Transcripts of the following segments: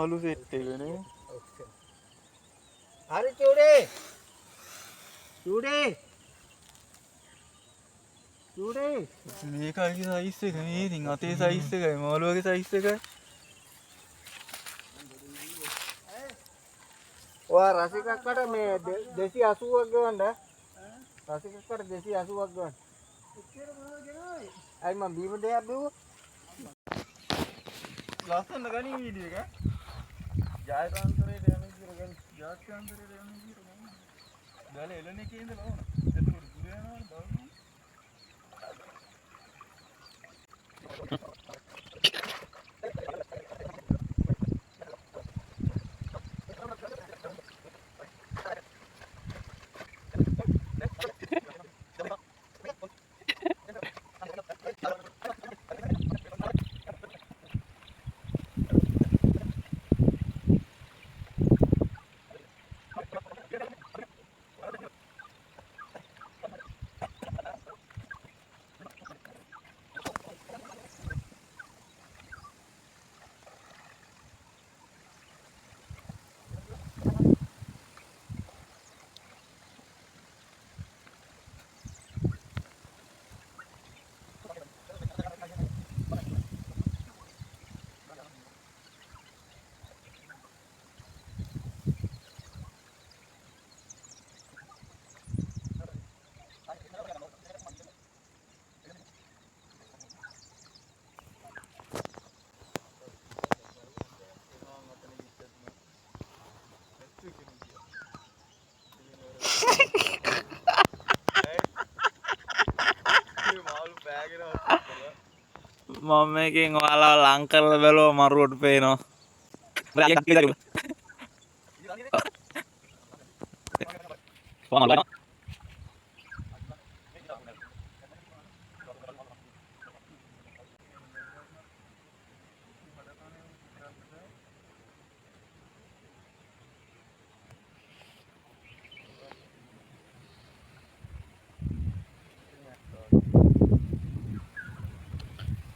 මාළු සෙට් එකනේ. හරි චූඩේ. චූඩේ. චූඩේ. මේකයි සයිස් එක මේ ඉතින් අතේ සයිස් එකයි මාළුවගේ සයිස් එකයි. ඔයා රසිකක්කට මේ 280ක් ගවන්න. රසිකක්කට 280ක් ගවන්න. අයි මම බීම දෙයක් බිව්වා. ලස්සන ගනි වීඩියෝ එක. ජයකාන්තරේ යන්නේ කියලා ගන්න. ජයකාන්තරේ යන්නේ කියලා ගන්න. ගාලේ එළනේ කේන්ද ලවන. එතකොට දුර යනවා බලන්න. මම මේකෙන් ඔයාලා ලං කරලා බැලුවා මරුවට පේනවා.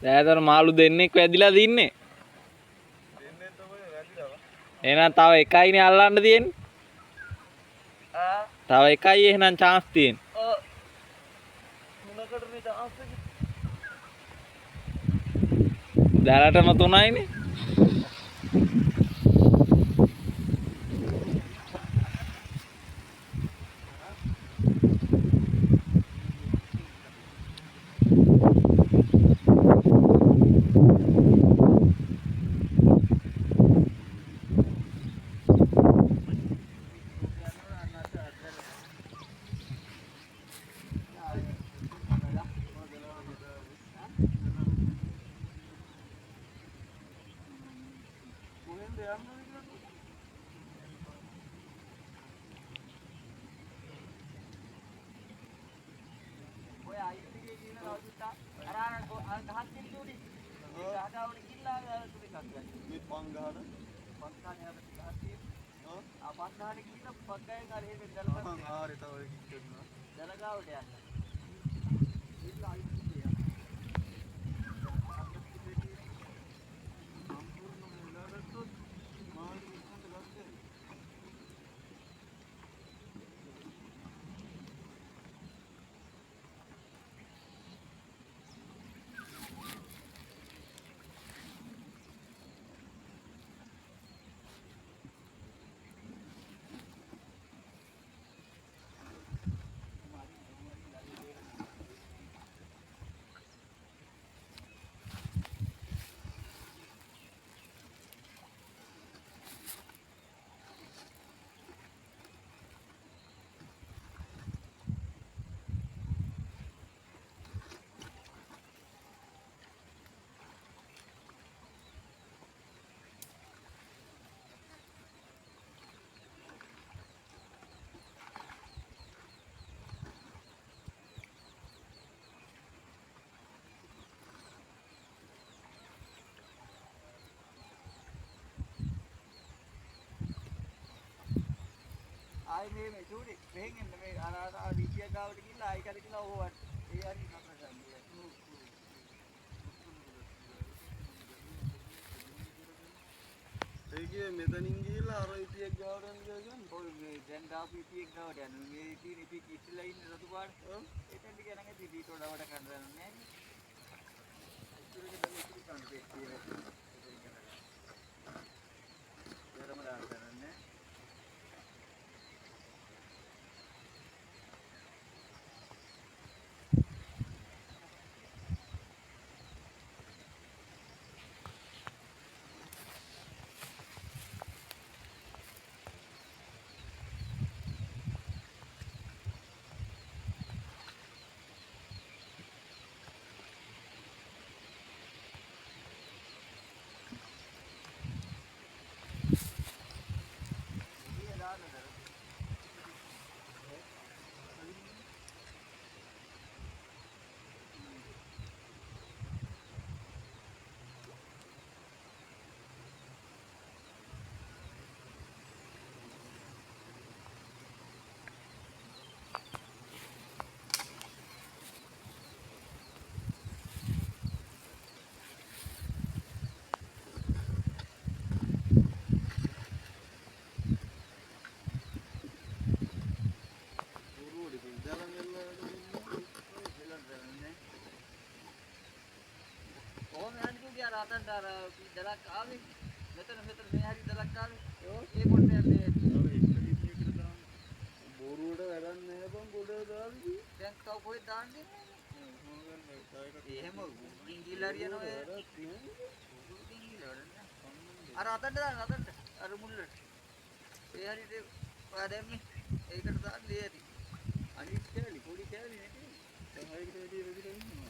දැන් මාළු දෙන්නෙක් වැදිලා දින්නේ. දෙන්නේ තමයි වැදිලාව. එහෙනම් තව එකයිනේ අල්ලන්න තියෙන්නේ. තව එකයි එහෙනම් chance තියෙන්නේ. මොනකටනේ chance එක? දැලටම 3යිනේ. ආයි මේ චූඩේ මෙහෙන් එන්න මේ අර ඩීජේ ගාවට ගිහලා ආයි කර කියලා ඕවට ඒ හරි නතර කරන්නේ. ඒකේ මෙතනින් ගිහලා අර ඉතියක් ගාවට යන්න ගියා. ඔය මේ දැන් දාපු ඉතියක් ගාවට යන මේ ඉතින් ඉතික් ඉස්සලා ඉන්න රතු පාට. එතෙන්ට ගියා නම් ඉතින් ඊට වඩා වැඩ කරන්න නෑ. ඉතින් දැන් ඉතින් කන්න දෙන්නේ. යරම දාන්න නෑ. රතන් දාර දලක් ආවේ මෙතන මේ හරි දලක් ආවේ ඒ පොඩ්ඩේ යන්නේ බෝරුවට වැඩක් නැහැ බං ගොඩ දාන්නේ. දැන් තව කොහෙද දාන්නේ එහෙම ඉංගිලා හරියනවා අර රතන් දාන්න රතන් අර මුල්ලට ඒ හරියට ඔයා දැම්මේ ඒකට දාන්න ඒ හරි අනිත් කෑලි පොඩි කෑලි නේ දැන් හරියට වැඩි වෙදිලා ඉන්නවා.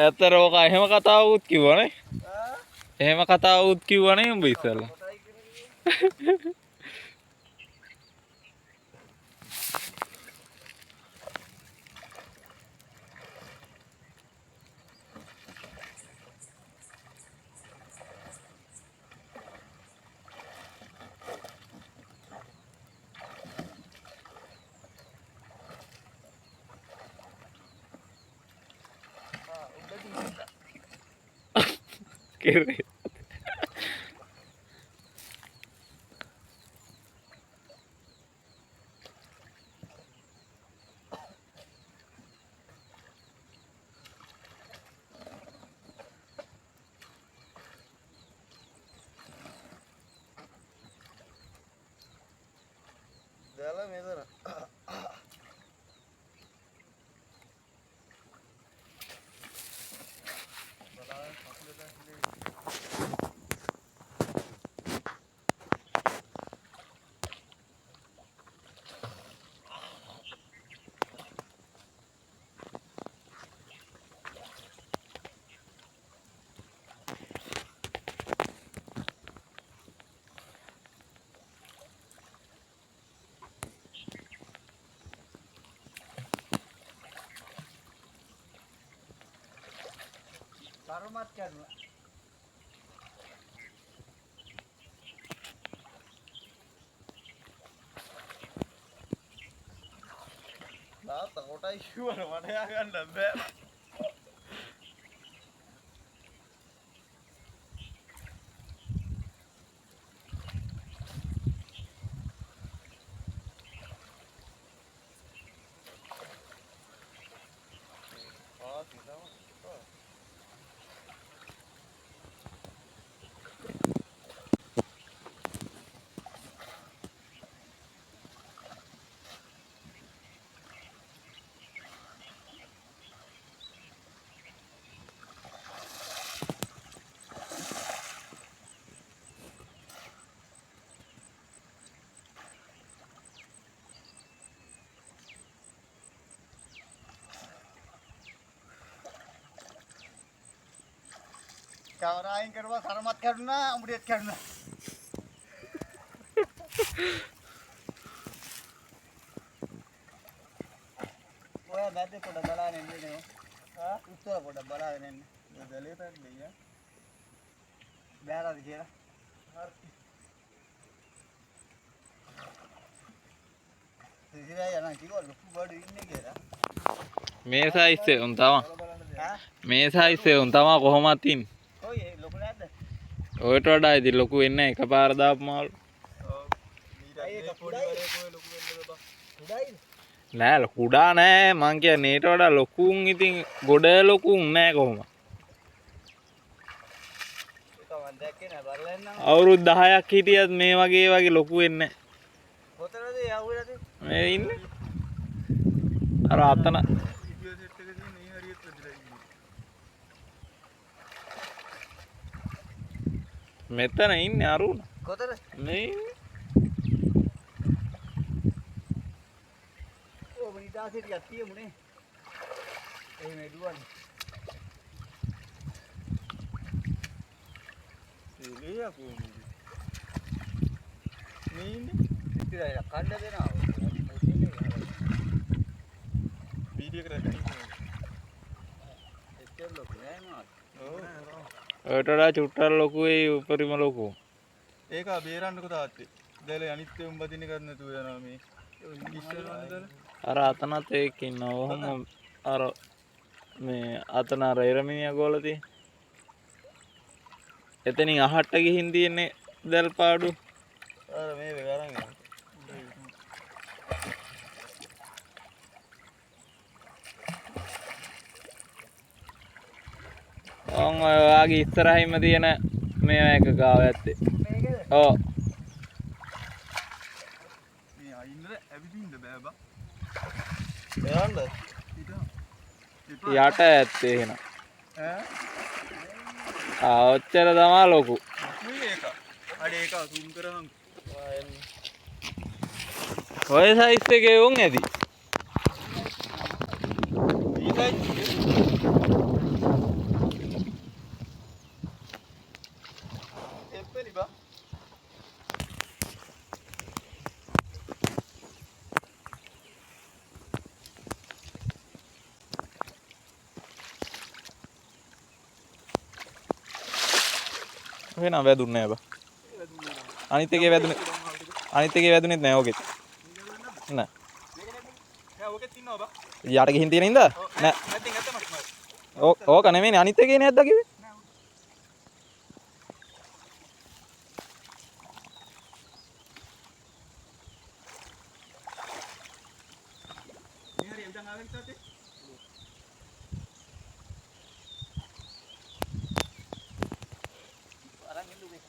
ඇත්තට ඕක එහෙම කතාවකුත් කිව්වනේ. එහෙම කතාවකුත් කිව්වනේ උඹ ඉස්සෙල්ලා. Kiri. Dalam itu nah. Tarumat kan. Nah, takutnya gimana mana ya kan lembek. කවරා අයින් කරුවා කරමත් කරුණා උඹට කරුණා. ඔය බැද්දේ පොඩ බලාගෙන ඉන්නේ. හා උත්තර පොඩ බලාගෙන ඉන්නේ. දලේ පැන්නේ යා. බෑරාද කියලා. හරි. ඉතිරයි යනවා කිව්වා ලොකු බඩු ඉන්නේ කියලා. මේ සයිස් එක උන් තමා. හා මේ සයිස් එක උන් තමා කොහොමත් ඉන්නේ. කොයි ලොකු නැද්ද? ඔයට වඩා ඉතින් ලොකු වෙන්නේ නැහැ එකපාර දාපු මාළු. ඔව්. ඊට පොඩි වරේ කොයි ලොකු වෙන්නද බා. උඩයිද? නෑ කුඩා නෑ මං කියන්නේ ඊට වඩා ලොකුන් ඉතින් ගොඩ ලොකුන් නෑ කොහොම. ඒක මම දැක්කේ නෑ බලන්න නම්. අවුරුදු 10ක් හිටියත් මේ වගේ ලොකු වෙන්නේ කොතනද යවුලද? නෑ. මේ ඉන්නේ. අර අතන වීඩියෝ සෙට් එකේ තියෙන මේ හරියට වැදිලා ඉන්නේ. මෙතන ඉන්නේ අරුණ. කොතන? මේ ඉන්නේ. ඔය මිනිදාසිට යතියමුනේ. එහෙම එදුවනේ. එළිය කොහොමද? මේ ඉන්නේ. ඉතින් කණ්ඩ දෙනවා. වීඩියෝ කරලා ගන්න. එච්චර ලොකු නෑ නෝ. ඔව්. ඔයට වඩා චුට්ටක් ලොකු වෙයි උපරිම ලොකු. ඒක බේරන්නකෝ තාත්තේ. දැල අනිත් උඹ දින කරන්න නැතුව යනවා මේ. ඉස්සරහට දාලා. අර අතනත් ඒක ඉන්නවා. ඔහොම අර මේ අතන අර එරමිනියා ගෝල තියෙන. එතනින් අහට්ට ගිහින් තියෙන්නේ දැල් පාඩු. අර මේ වෙ අරන් යනවා. ඔන් ඔය වාගේ ඉස්සරහින්ම තියෙන මේවා එක ගාව ඇත්තේ. මේකද? ඔව්. මේ අයින්ද ඇවිදින්න බෑ බා. යන්න. යට ඇත්තේ එහෙනම්. ඈ? ඔච්චර තමා ලොකු. මේ එක. අඩේ ඒක zoom කරාම ඔය සයිස් එකේ උන් ඇති. එප්පලි බා. වෙන වැදුන්නේ නැහැ බා. අනිත් එකේ වැදුනේත් නැහැ ඕකෙත්. නෑ. නෑ ඔකෙත් ඉන්නවා බා. යට ගිහින් තියෙන ඉඳ නෑ. නැත්නම් ඇත්තම ඕක නෙමෙයිනේ අනිත් එකේ නේද කිව්වේ? මේ හරි එන්දන් ආවෙත් තාත්තේ. අරන් ඉල්ලුවේ.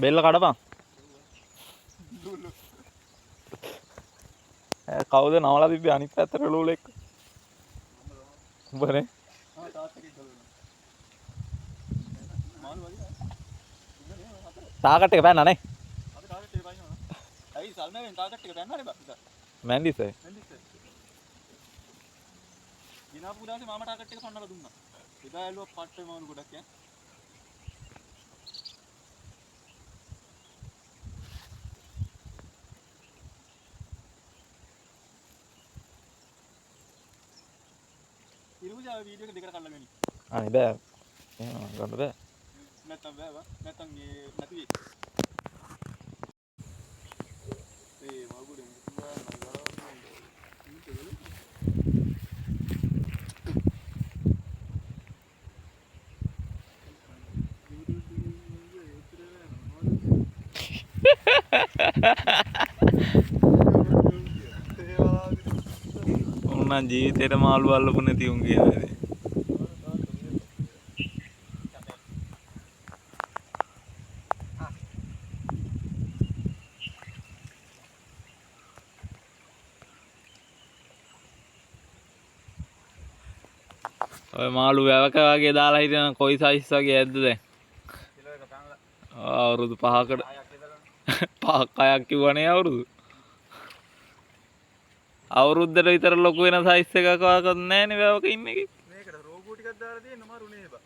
බෙල්ල කඩපන්. කවුද නවලා තිබ්බේ අනිත් පැත්තට ලූලෙක්? උඹනේ. ආ තාත්තගේ ගලවනවා. මාළු වගේ. තාකට් එක පැන්නා නේ. අද තාත්තට ඒ වයින්නවා. ඇයි සල්මෙන් තාත්තට එක දැන්නනේ බා. මැන්ඩිස් ඒ. ගිනාපු දාසේ මාමා ටාකට් එක පන්නලා දුන්නා. එදා ඇල්ලුවා පට්ට මාළු ගොඩක් ඈ. ඉරුජා වීඩියෝ එක දෙකට කල්ලා ගනි. අනේ බෑ. එහෙම ගන්න බෑ. නැත්තම් බෑ බා. නැත්තම් මේ නැති වෙයි. ඒ මගුඩේ මුතුවා නගරා උන්නම් ජීවිතේට මාළු අල්ලපු නැති උන් කියන්නේ. ඔය මාළු වැවක වගේ දාලා හිටියන කොයි සයිස් වගේ ඇද්ද දැන්? කිලෝ එක පැනලා අවුරුදු 5කට 5ක් කිව්වනේ අවුරුදු. අවුරුද්දට විතර ලොකු වෙන සයිස් එකකවත් නැහැනේ වැවක ඉන්න එකේ. මේකට රෝගෝ ටිකක් දාලා තියෙන මරුනේ බා.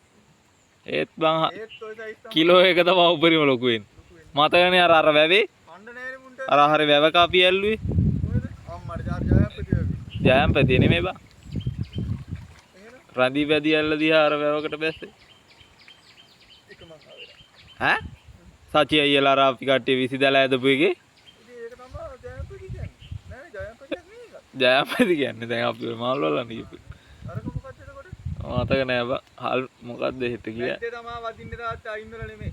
ඒත් බං ඒත් ඔය සයිස් තමයි කිලෝ එක තමයි උපරිම ලොකු වෙන්නේ. මතකනේ අර වැවේ කණ්ඩ නෑනේ මුන්ට. අර හරි වැවක අපි ඇල්ලුවේ. කොහෙද? අම්මට ජයපති වගේ. ජයම්පති නෙමෙයි බං. රඳි වැදි ඇල්ල දිහා අර වැවකට බැස්සේ. එක මං ආවේ. ඈ? සචි අයියලා අර අපි කට්ටිය විසිදලා ඇදපු එකේ. ඉතින් ඒක තමයි ජයපති කියන්නේ. නෑ ජයපතියක් නෙවෙයි. ජයම්පති කියන්නේ දැන් අපි මාළු වලන්න කියපු. අරක මොකක්ද එතකොට? මතක නෑ බං. හල් මොකද්ද හෙට කිය. මැද්දේ තමයි වදින්න තාත්තා අයින්දල නෙමෙයි.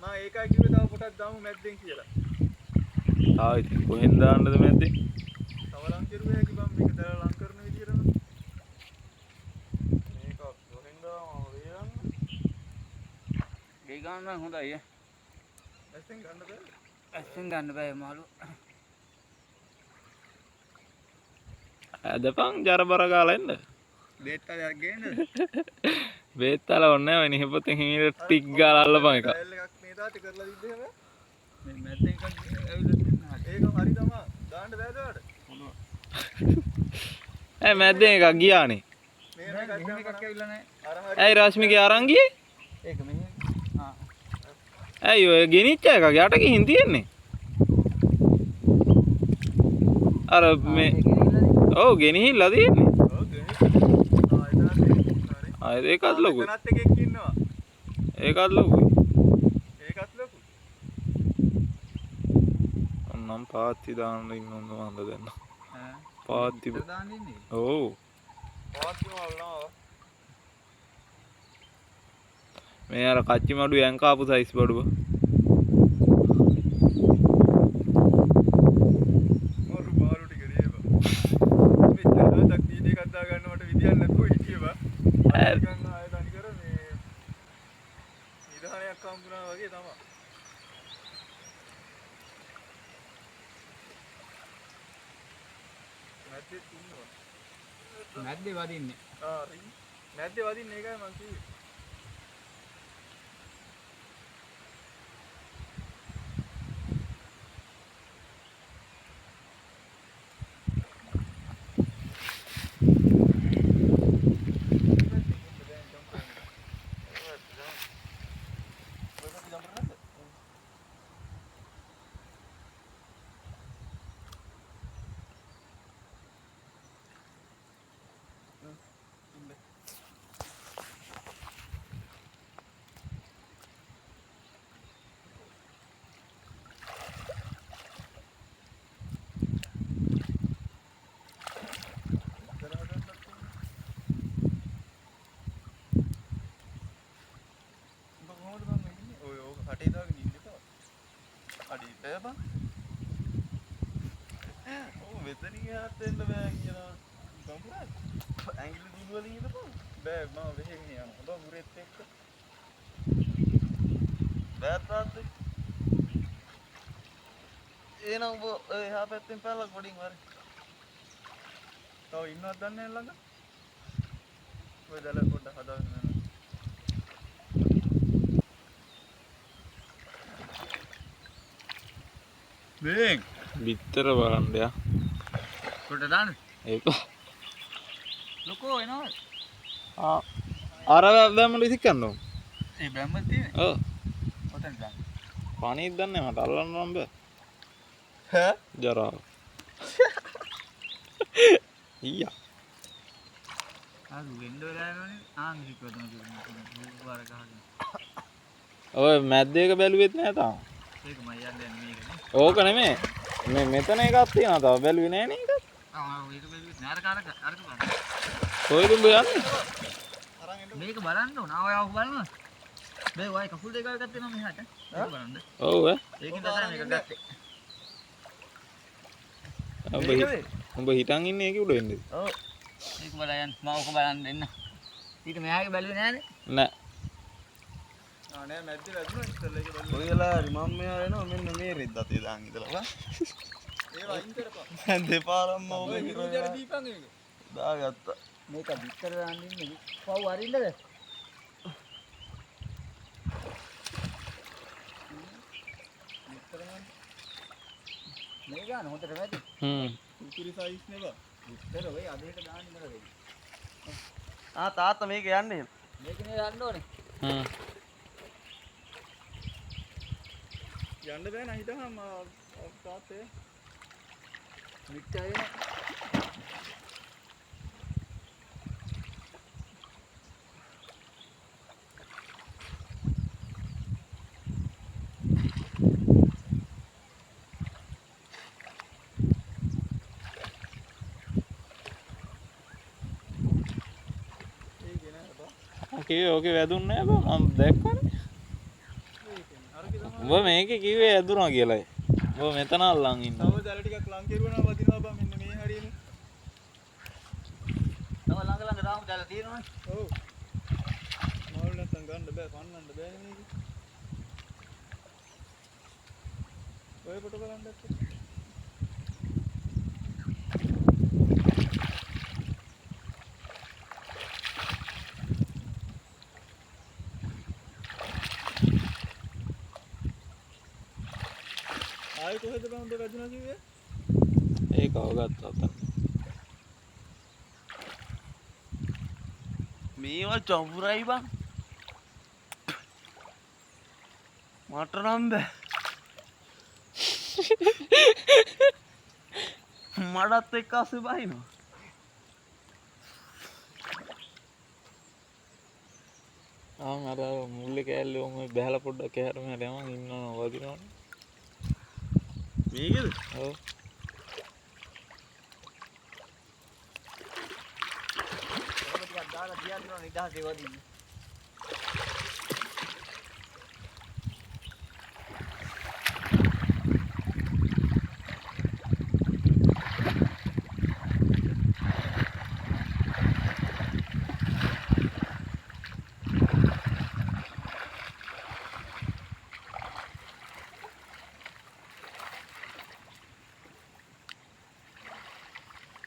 මම ඒකයි කිව්වේ තව පොටක් දාමු මැද්දෙන් කියලා. ආයි කොහෙන් දාන්නද මැද්දේ? තව ලං කෙරුවේ හැකි බම් මේක දාලා ලං කරන විදියටම. මේක කොහෙන් දාම වේරන්න. ඒ ගන්න නම් හොඳයි ඈ. ඇස්සෙන් ගන්න බෑ. ඇස්සෙන් ගන්න බෑ මාළු. ඇදපන් ජරබර ගාලා එන්න. බේත්තලයක් ගේන්නද? බේත්තල ඕනේ නැහැ වෙන හිපොතෙන් හිමීට ටික් ගාලා අල්ලපන් එක. ටයිල් එකක් මේ තාටි කරලා දීද්ද එහෙම? මේ මැද්දෙන් එකක් ඇවිල්ලා තියෙනවා. ඒක හරි තමයි. දාන්න බෑද ඔයාලට? ඈ මැද්දෙන් එකක් ගියානේ. මෙහෙම එකක් මෙහෙම එකක් ගන්න. ඇවිල්ලා නැහැ. අර හරි. ඇයි රශ්මිගේ අරන් ගියේ? ඒක මෙහෙම. ආ. ඇයි ඔය ගෙනිච්ච එකක් යට ගිහින් තියෙන්නේ? අර මේ ඔව් ගෙනිහිල්ලා තියෙන්නේ. ඔව් ගෙනිච්ච. ආයෙත් ඒකත් ලොකුයි. එතනත් එකෙක් ඉන්නවා. ඒකත් ලොකුයි. ඒකත් ලොකු. ඔන්නම් පාත්ති දාන්න ඉන්න හොඳ මන්ද දැන්. ඈ. පාත්ති. දාන්න ඉන්නේ. ඔව්. පාත්තිම අල්ලනවා. මේ අර කච්චි මඩු යන් කාපු සයිස් බඩුව. මොරු බාරු ටික නේබා. මෙච්චර දවසක් වීඩියෝ එකක් දා ගන්න මට විදියක් නැතුව හිටියේ බා. ගන්න ආයෙ තනි කර මේ නිදහනයක් හම්බුනා වගේ තමයි. මැද්දේ ඉන්නවා. මැද්දේ වදින්නේ. ආ රින්. මැද්දේ වදින්නේ ඒකයි මං කිව්වේ. වෙතනින් යන්න බෑ කියලා ගම්පුරාද? ඇඟිලි දුර වලින් ඉඳපන්. බෑ මම වෙහෙන් යනවා. ඔබ මුරෙත් එක්ක. බෑ තාත්තේ. එනවා ඔබ එහා පැත්තෙන් පැනලා ගොඩින් වරි. තව ඉන්නවද දන්නේ නැහැ ළඟ? ඔය දල පොඩ්ඩක් හදාගෙන යනවා. බෙන් බිත්තර බලන්න යා. කොට දාන්න. ඒක. ලොකෝ එනවා. අර බැම්මල ඉතික් කරනවා. ඒ බැම්ම තියෙන්නේ. ඔව්. ඔතන දාන්න. පානියක් දන්නේ මට අල්ලන්න නම් බෑ. ඈ? ජරාව. ඊයා. ආ වෙන්න වෙලා යනවනේ. ආන් හිතුවද මම වාර ගහගෙන. ඔය මැද්දේක බැලුවෙත් නෑ තාම. ඒක මම යන්නේ මේකනේ. ඕක නෙමෙයි. මේ මෙතන එකක් තියෙනවා තව බැලුවේ නෑ නේ ඒක. ආ ඒක බැලුවේ නෑ අරක බලන්න. කොහෙද උඹ යන්නේ? මේක බලන්න ඕන. ආව බලන්න. මේ වයි කකුල් දෙක ගත්තේ මම මෙහාට. ඒක බලන්න. ඔව් ඈ. ඒකෙන් තමයි මේක ගත්තේ. උඹ හිටන් ඉන්නේ ඒකේ උඩ එන්නේ. ඔව්. මේක බලයන් මම ඔක බලන්න දෙන්න. ඊට මෙහාගේ බැලුවේ නෑනේ. නෑ. නෑ මැද්දේ වැදුණා ඉස්සෙල්ලා ඒක බලන්න. ඔය වෙලාවේ මම මෙහා එනවා මෙන්න මේ රෙද්ද අතේ දාන් ඉඳලා වා. ඒ වයින් කරපන්. දැන් දෙපාරක්ම ඕක ඉරෝජර දීපන් ඒක. දාගත්තා. මේක විතර දාන්න ඉන්නේ. පව් අරින්නද? මේ ගාන හොතට වැටි. උකුරි සයිස් නේ බා. විතර වෙයි අදේට දාන්න ඉන්නද වෙයි. තාත්තා මේක යන්නේ. මේකනේ යන්න ඕනේ. යන්න බෑ නෑ හිටහම තාත්තේ. මිට්ටය. ඕකේ වැදුන්නේ නෑ බං මම දැක්කනේ. උඹ මේකේ කිව්වේ ඇදුනා කියලායි. උඹ මෙතන අල්ලන් ඉන්නවා. තව දැල ටිකක් ලං කෙරුවා නම් වදිනවා බං මෙන්න මේ හරියනේ. තව ළඟ දාමු දැලා තියෙනවනේ. ඔව්. මාළු නැත්තම් ගන්න බෑ පන්නන්න බෑනේ මේක. ඔය කොට බලන්න දැක්කේ. ආයෙ කොහෙද බං උඹ වැදුනා කිව්වේ? ඒක අවගත්තා තමයි. මේවා චවුරයි බං. මට නම් බෑ. මඩත් එක්ක අස්සේ බහිනවා. අර මුල්ලේ කෑල්ලේ ඔම බහැලා පොඩ්ඩක් එහාට මෙහාට යමන් ඉන්නවා වදිනවනේ. මේකද? ඔව්. ටිකක් දාලා තියන්න නිදහසේ වදින්න.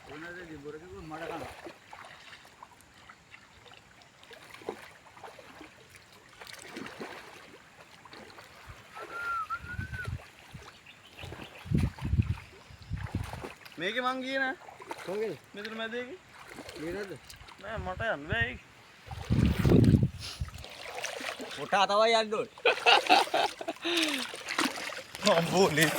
ඕනද දිබුරක මඩ කන. මේකේ මං ගියේ නෑ. කොහෙද? මෙතන මැදේකේ. නේද? නෑ මට යන්න බෑ ඒක. කොටා තමයි යන්න ඕනේ. අම්බෝ ලේස